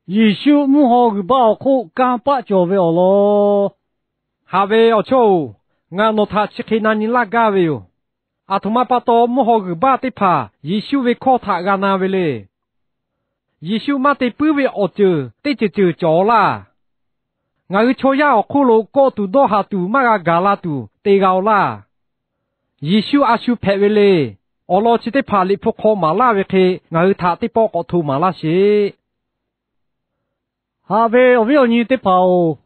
耶稣母后个包苦干巴就为咯，哈维要求俺诺他吃开那你拉嘎为哟，阿图马巴多母后个巴的怕，耶稣为靠他干那为嘞，耶稣马的不为恶者，得就着啦。俺个瞧呀，苦路高度多下度马个嘎拉度得高啦，耶稣阿修拍为嘞，我老起的怕里扑靠马拉为开，俺个他的包个图马拉些。哈贝我有你的跑，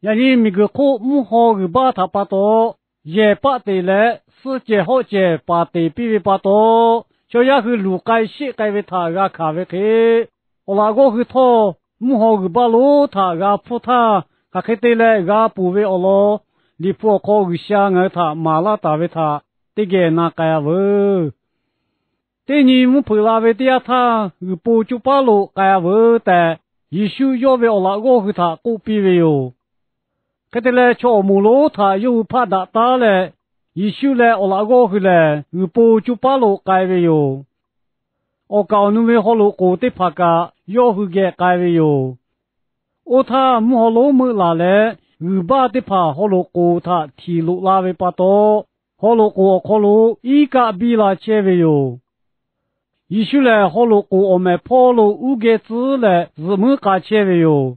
呀你每个苦母后个巴他巴多，也巴得来，世界好界巴得比为巴多，就呀个路该些该为他个卡为开，我那个个托母后个巴路他个扑他，他开得来个不为我咯，你扑靠个香儿他马拉打为他，这个那个呀喂。这你们陪拉为的他，个不就巴路个呀喂的。耶稣要为我个给他过比为哟，可得来瞧木路他又怕打打嘞，耶稣来我那个回来，我不就把路改为哟，我搞你们好路过的怕个要回个改为哟，我他木好路没拿来，我把的怕好路过他提路拉为把多，好路过好路一个比拉切为哟。耶稣来好路过我们跑路五个字来日门加切为哟，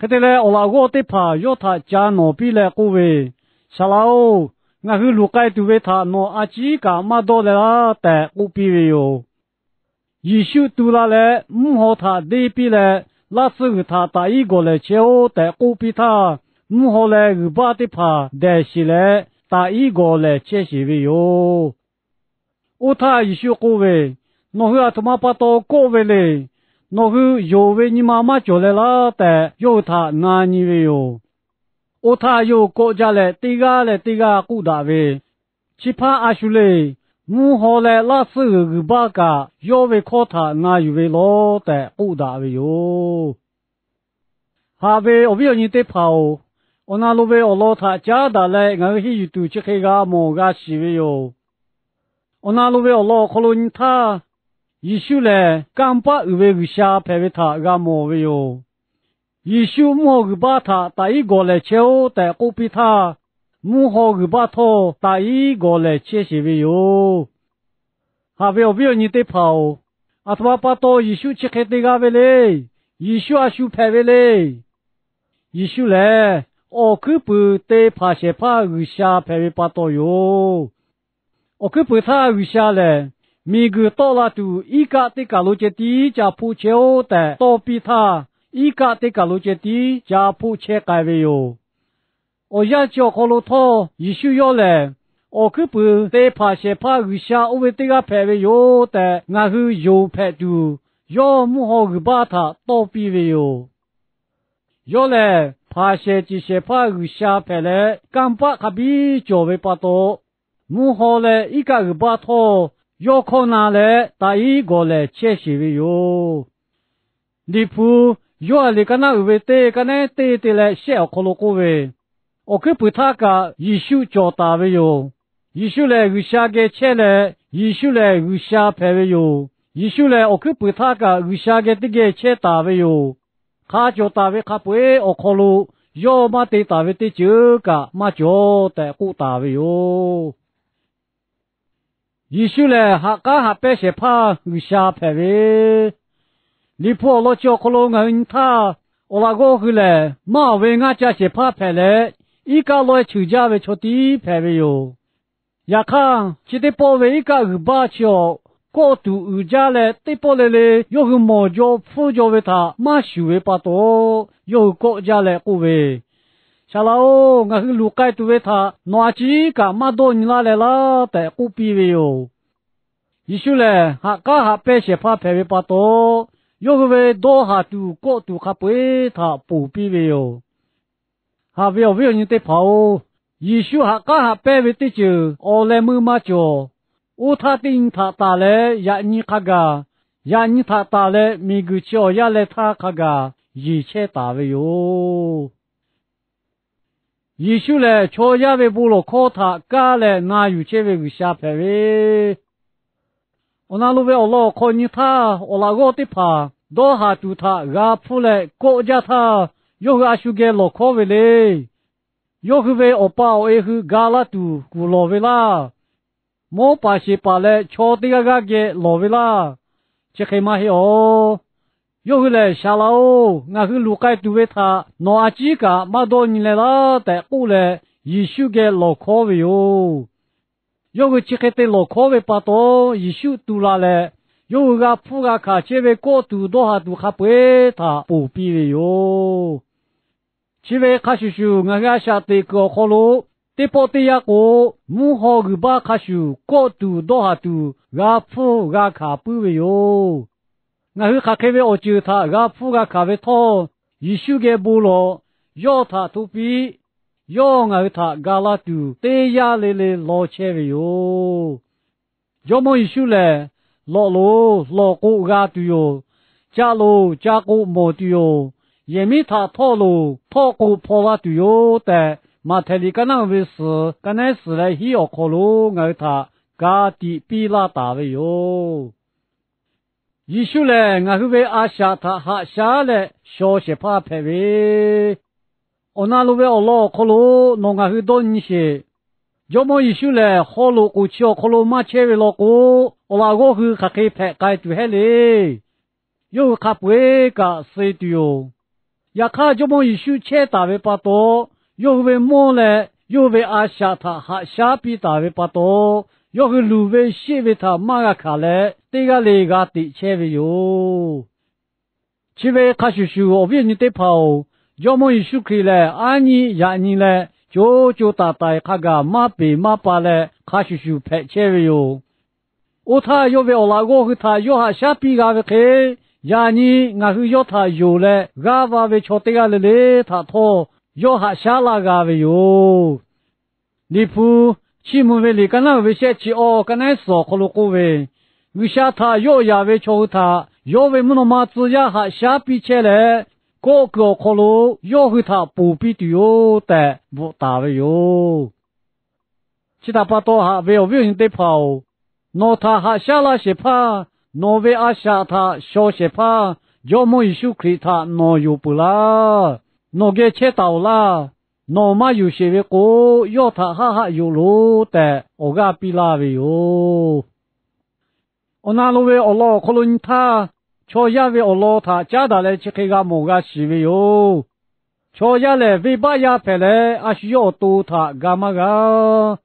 可得来我那个的怕要他加诺比来过为，啥啦哦，俺去路该都为他诺阿几个马多来啦带过比为哟，耶稣都来来唔好他对比来，那时候他打一个来切哦带过比他，唔好来二把的怕带起来打一个来切起为哟，我他耶稣过为。侬个他妈把到过为嘞，侬个有为你妈妈叫来了的，有他哪里为哟？我他有国家嘞，对个顾大为，只怕阿叔嘞，母好嘞，那时候个八个要为靠他哪有为咯的顾大为哟？下为我不要你得跑，我那路为我老他家大嘞，俺去都去开个某个西为哟，我那路为我老可能他。耶稣来刚把为个下派为他个么为哟，耶稣莫个把他打一个来求带过比他，莫好个把他打一个来切些为哟，还不要你得跑，阿他把到耶稣切开的个为嘞，耶稣阿修派为嘞，耶稣来我可不得怕些怕个下派为把到哟，我可不他个下来。每个到了都一个的个路接地加铺桥的到比他一个的个路接地加铺车改为哟，我要叫好路头也需要嘞，我可不得怕些怕个下我为这个排为哟的，俺个有排度要木好个把他到比为哟，要嘞怕些这些怕个下排嘞，刚把卡比就为把多，木好嘞一个把头。要靠哪来打一个来切西为哟？你不要你跟那为对跟那对的来写可罗个为，我可不他个耶稣教大为哟，耶稣来有下个切来，耶稣来有下派为哟，耶稣来我可不他个有下个这个切大为哟，他教大为他不会我可罗，要么对大为的这个嘛教的顾大为哟。耶稣来哈嘎哈白些怕有下派为，你破了叫可罗人他，我那个回来马为俺家些怕派来，一个来求家为求地派为哟，也看只得包为一个二八桥，高度二家来对包来嘞，有个毛脚副脚为他马修为把多，有国家来过为。下来哦，我是路该都为他拿几个马多你拿来了，在古比为哟。耶稣嘞，哈嘎哈白些怕派为把多，有个为多哈都国都哈背他不比为哟。哈不要你得跑，耶稣哈嘎哈白为的就，我来么嘛就，我他定他打来呀你卡个，呀你他打来每个叫呀来他卡个，一切打为哟。耶稣来瞧亚为部落靠他干来哪有这位个下派为？我那路为我老靠你他，我那个的怕多哈杜他阿普嘞国家他有阿修给老科维嘞，有个为欧巴欧去加拉杜古罗维啦，莫把些把嘞瞧的个给罗维啦，这黑马黑哦。有个嘞下了哦，俺去路盖杜为他，拿阿几个马多年来啦，在后来耶稣给老科维哦。有个这个对老科维巴多耶稣杜拉嘞。有个普个卡这位过度多哈杜哈不会他不必的哟。这位卡叔叔我个下对个好路，对不对呀？个母好个把卡叔过度多哈杜个普个卡不会哟。我个卡开位我就他个普个卡位托，一手个不咯，要他土比，要我他个拉杜对呀嘞嘞老切位哟。要么一手嘞。老路老古个对哟，家路家古没对哟，也没他套路套古跑了对哟的，马太里个那回事，个那事嘞需要考虑我他家的比拉大位哟。一说嘞，我是为阿下他哈下嘞小些怕排位，我那路为我老考虑，弄我是多一些。要么一说嘞，好路过去考虑马车为老过。我那个是还可以拍盖住海嘞，有卡不会个谁的哟？也看就么一手切大为巴多，有为么嘞？有为阿下他还下比大为巴多，有个路为西为他马个卡嘞，这个那个的切为哟。这位卡叔叔，我为你得跑，要么一手可以嘞，安尼呀你嘞，就大大看个马比马巴嘞，卡叔叔拍切为哟。我他有为我那个和他有下下比个为开，呀你我是要他有嘞，俺娃为瞧这个嘞他拖要下下那个为有，你不起码为你跟那为些起哦，跟那说可能各位，为啥他有呀为瞧他，有为么那么子呀下下比起来，个个可能要和他不比的哟的不大为有，其他把多哈为有人得跑。诺他哈下拉些怕，诺为阿下他小些怕，要么一手可以他诺有不啦，诺给切到啦，诺嘛有些为过，要他哈哈有路的，我个比拉为哟。我那路为我老可能他，瞧呀为我老他加大来去开个某个西为哟，瞧呀来为把呀拍来，阿需要多他干嘛个？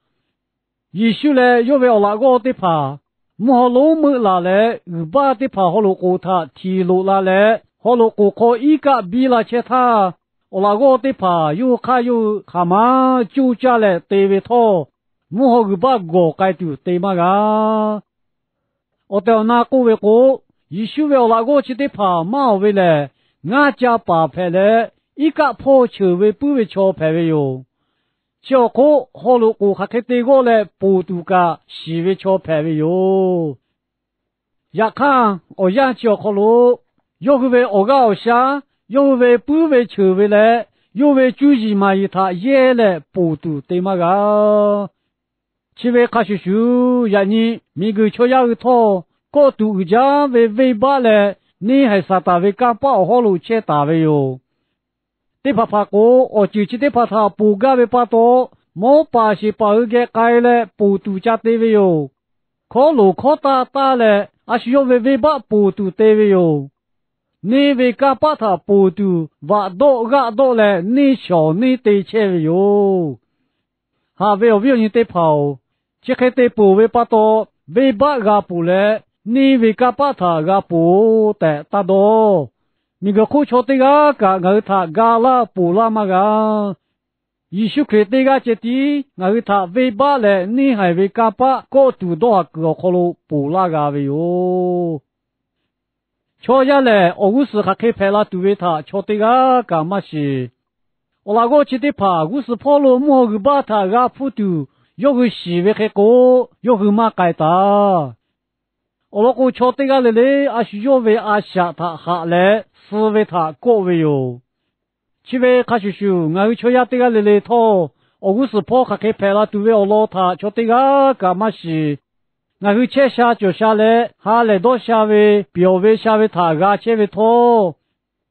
一手嘞，要为我那个的怕，莫路没拉嘞，把的怕好路过他，提路拉嘞，好路过靠一个比拉切他，我那个的怕又看又看嘛，就家嘞对为他，莫好把我改掉对嘛个，我到那个为过，一手为我那个去的怕，嘛为嘞，俺家把牌嘞，一个破球为不为桥牌为哟。小可好路过还可以对过来不度个西为桥排位哟，也看我养小可路，有个为我个好下，有个为不为球为来，有为主意嘛一他也来不度对嘛个，其为卡叔叔呀你每个桥要一套，各度家为尾巴来，你还啥大为干包好路切大为哟。对怕怕过，我就去对怕他不干为怕多，莫把些把个改了，不度假对位哟。考路考大了，还需要为把不度对位哟。你为干把他不度，挖多了，你小你对切位哟。哈为你对跑，这个对不为把多，为把个不了，你为干把他个不的大多。你个苦瞧这个我他嘎啦不啦嘛个，一手开这个节底，我他尾巴嘞，你还为嘎巴过度多少个可路不啦个为哟。瞧下来，我是还可以拍了对为他瞧这个干嘛是？我那个去的怕，我是跑路莫个把他个普度，有个西为还高，有个嘛改大。我那个瞧这个嘞，还需要为阿下他下来。是为他各位哟，去为卡叔叔，我瞧呀这个来套，我是跑还可以拍了，对为我老他瞧这个干嘛是？那个切下就下来，下来到下位，表位下位他个切位拖，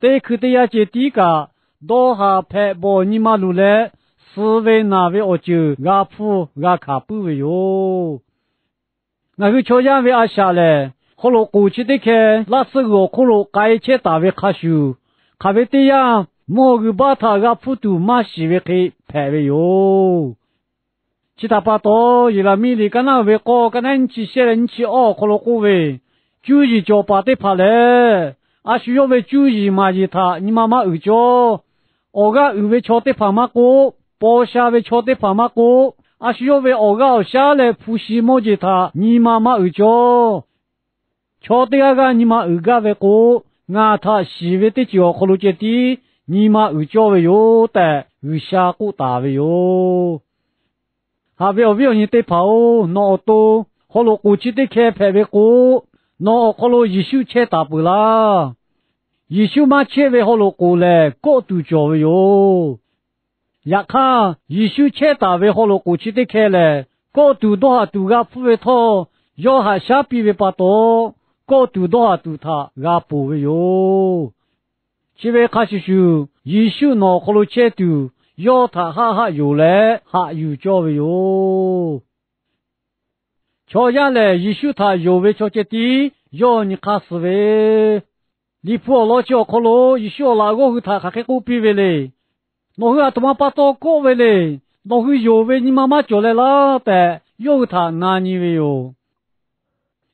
对去的呀接地个，到下拍波尼马路来，四位那位我就个铺个卡不位哟。那个朝阳位啊下来，后来过去的看，那是个后来该切大位卡修，卡位的呀，莫个把他个铺都马西位去拍位哟。其他巴多伊拉米里干那位高干那去些人去哦，可能各位注意叫巴的怕嘞，啊需要为注意嘛伊他你妈妈二叫，我个二位瞧的怕嘛过，包下位瞧的怕嘛过，啊需要为我个下来呼吸么伊他你妈妈二叫，瞧的那个你妈二个位过，俺他西位的叫可能接的你妈二叫位哟的二下过大位哟。哈为你得跑，那多，好了过去的开拍为过，那好了一手切大不啦，一手嘛切为好了过来，高度教为哟，也看一手切大为好了过去的开来，高度多少度个不为他，要还下比为不多，高度多少度他个不为哟，这位开始说一手那好了切度。要他哈哈有来，哈有教为哟。瞧下来，一说他有为瞧这地，要你看思维。你不老教可罗，一说那个他还给我比为嘞。那个他妈把刀搞为嘞，那个有为你妈妈叫来了的，有他哪里为哟？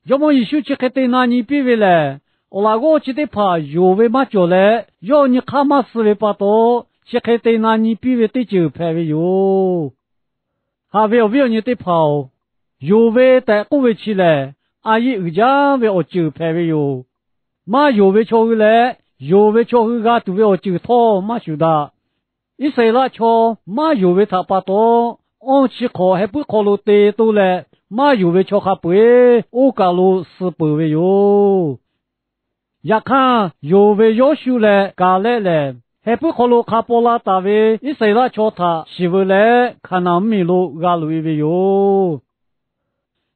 要么一说去给对哪里比为嘞？我那个记得怕有为嘛叫来，要你看嘛思维把刀。切开对那你比为对就拍为哟，还为你对跑，有为带过为起来，阿姨二家为我就拍为哟，嘛有为瞧回来，有为瞧回个都为我就套嘛晓得，一岁了瞧嘛有为他把多，按起考还不考路得多嘞，嘛有为瞧还不会，我家路是不为哟，也看有为要求嘞，家来嘞。还不考虑卡波拉大卫，一岁了叫他媳妇来看那米路阿路一位哟。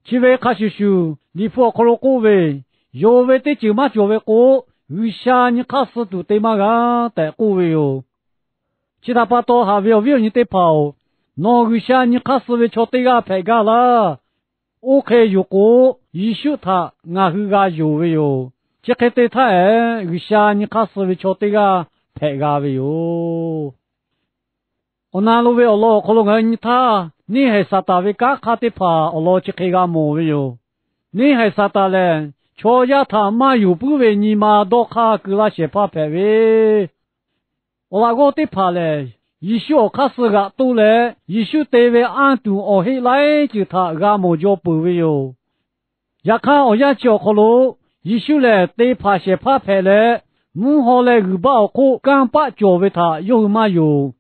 其位卡叔叔，你不考虑各位，有位的就嘛就位过，余下你卡死都对嘛个的各位哟。其他把多还为你得跑，那余下你卡死为瞧对个拍个啦。OK 有过，一宿他俺去个有位哟。这个对他哎，余下你卡死为瞧对个。拍个为哟，我那路为Allah，可能俺他，你还啥大为干卡的怕，Allah去开个么为哟？你还啥大嘞？瞧呀他妈有不为你妈多卡给那些怕拍为，我那个的怕嘞，一宿卡是个多嘞，一宿得为安度哦嘿来就他个么叫不为哟？也看我也叫可能一宿嘞得怕些怕拍嘞。母好来二把苦，刚把教为他有嘛有，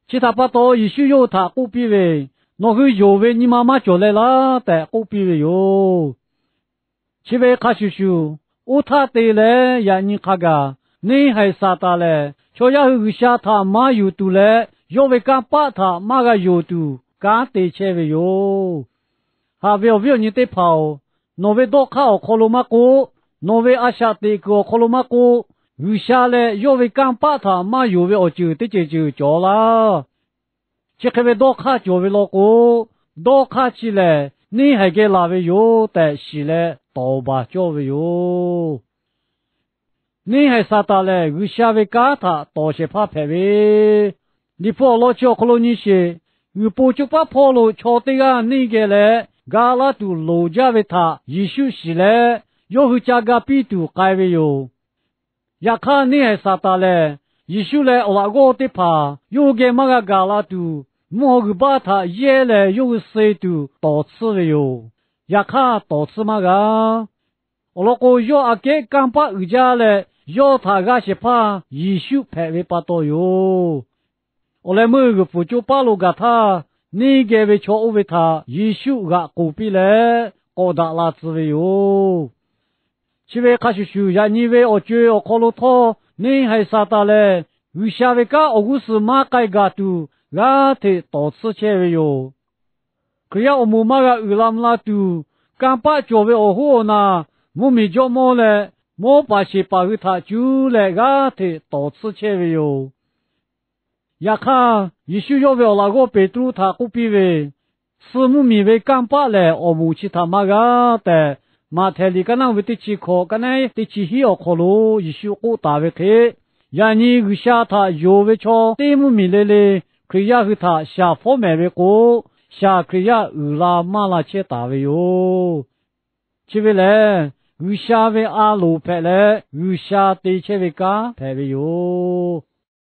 其他把刀也需要他不比为，那个有为你妈妈叫来了的不比为哟。其位卡叔叔，我他对嘞呀你看个，你还啥大嘞？瞧呀后下他妈有度嘞，要为刚把他妈个有度，刚对切为哟。还为你得跑，那位多考考罗马过，那位阿下对个考罗马过。余下来要为刚把他嘛有为我就的就叫了，这个为多卡就为老哥，多卡起来你还给哪位有的起来倒吧叫为有，你还啥大嘞？余下为干他多些怕排位，你跑了叫可能你些，余不就把跑了瞧对个你个嘞，嘎拉都老家为他一休息嘞，要回家个比都改为有。也看你还啥大嘞？一宿来我个的怕，有个么个嘎拉都，莫个把他夜来有谁都到此了哟。也看到此么个，我个要阿个刚把二家嘞，要他个些怕一宿排为不到哟。我来某个不就把路个他，你个为瞧为他一宿个狗逼嘞，高大拉子为哟。其位卡是修呀，你为我觉我考虑他，你还啥大嘞？余下位个我不是马改个都，俺得到此切为哟。可要我们马个二拉姆拉都，干巴就为哦吼呢，木米就莫嘞，莫把些把个他就来个的多次切为哟。呀看，也许要为那个贝杜他不比为，是木米为干巴嘞，我母亲他妈个的，马太里个那为的起考，个那的起希要考路，也许我大为去，呀你个下他有为瞧，对木米嘞嘞，可以呀和他下方面为过。下可呀拉马拉切大为哟，切为嘞，下为阿鲁派嘞，下对切为干派为哟。